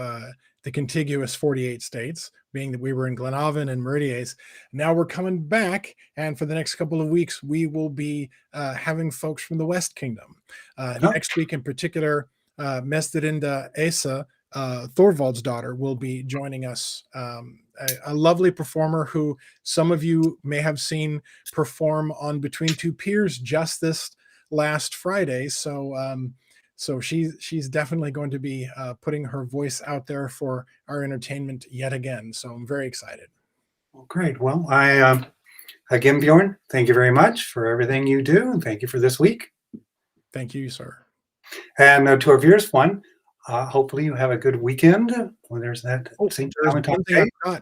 the contiguous 48 states, being that we were in Glenavon and Meridies. Now we're coming back, and for the next couple of weeks, we will be having folks from the West Kingdom. Next week in particular, Mesterinda Asa, Thorvald's daughter, will be joining us. A lovely performer who some of you may have seen perform on Between Two Peers just this last Friday. So she's definitely going to be putting her voice out there for our entertainment yet again. So I'm very excited. Well, great. Well, again, Bjorn, thank you very much for everything you do, and thank you for this week. Thank you, sir. And to our viewers, hopefully you have a good weekend when there's that St. Valentine's Day. I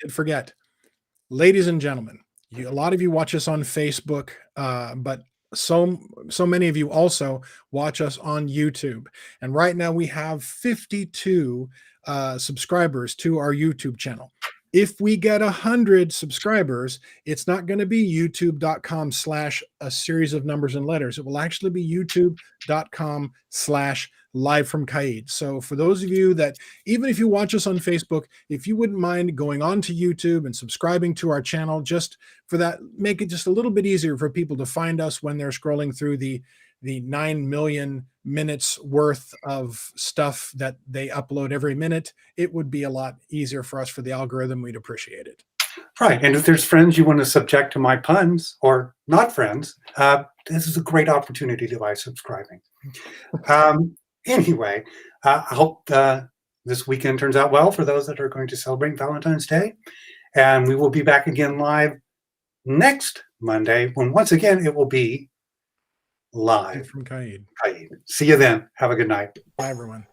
did forget. Ladies and gentlemen, a lot of you watch us on Facebook, but so many of you also watch us on YouTube. And right now we have 52 subscribers to our YouTube channel. If we get 100 subscribers, it's not going to be youtube.com/a series of numbers and letters. It will actually be youtube.com/live from Caid. So for those of you that, even if you watch us on Facebook, if you wouldn't mind going on to YouTube and subscribing to our channel, just for that, make it just a little bit easier for people to find us when they're scrolling through the 9 million minutes worth of stuff that they upload every minute. It would be a lot easier for us, for the algorithm. We'd appreciate it. Right. And if there's friends you want to subject to my puns, or not friends, this is a great opportunity to by subscribing. Anyway, I hope this weekend turns out well for those that are going to celebrate Valentine's Day. And we will be back again live next Monday, when once again it will be live from Caid. See you then. Have a good night. Bye, everyone.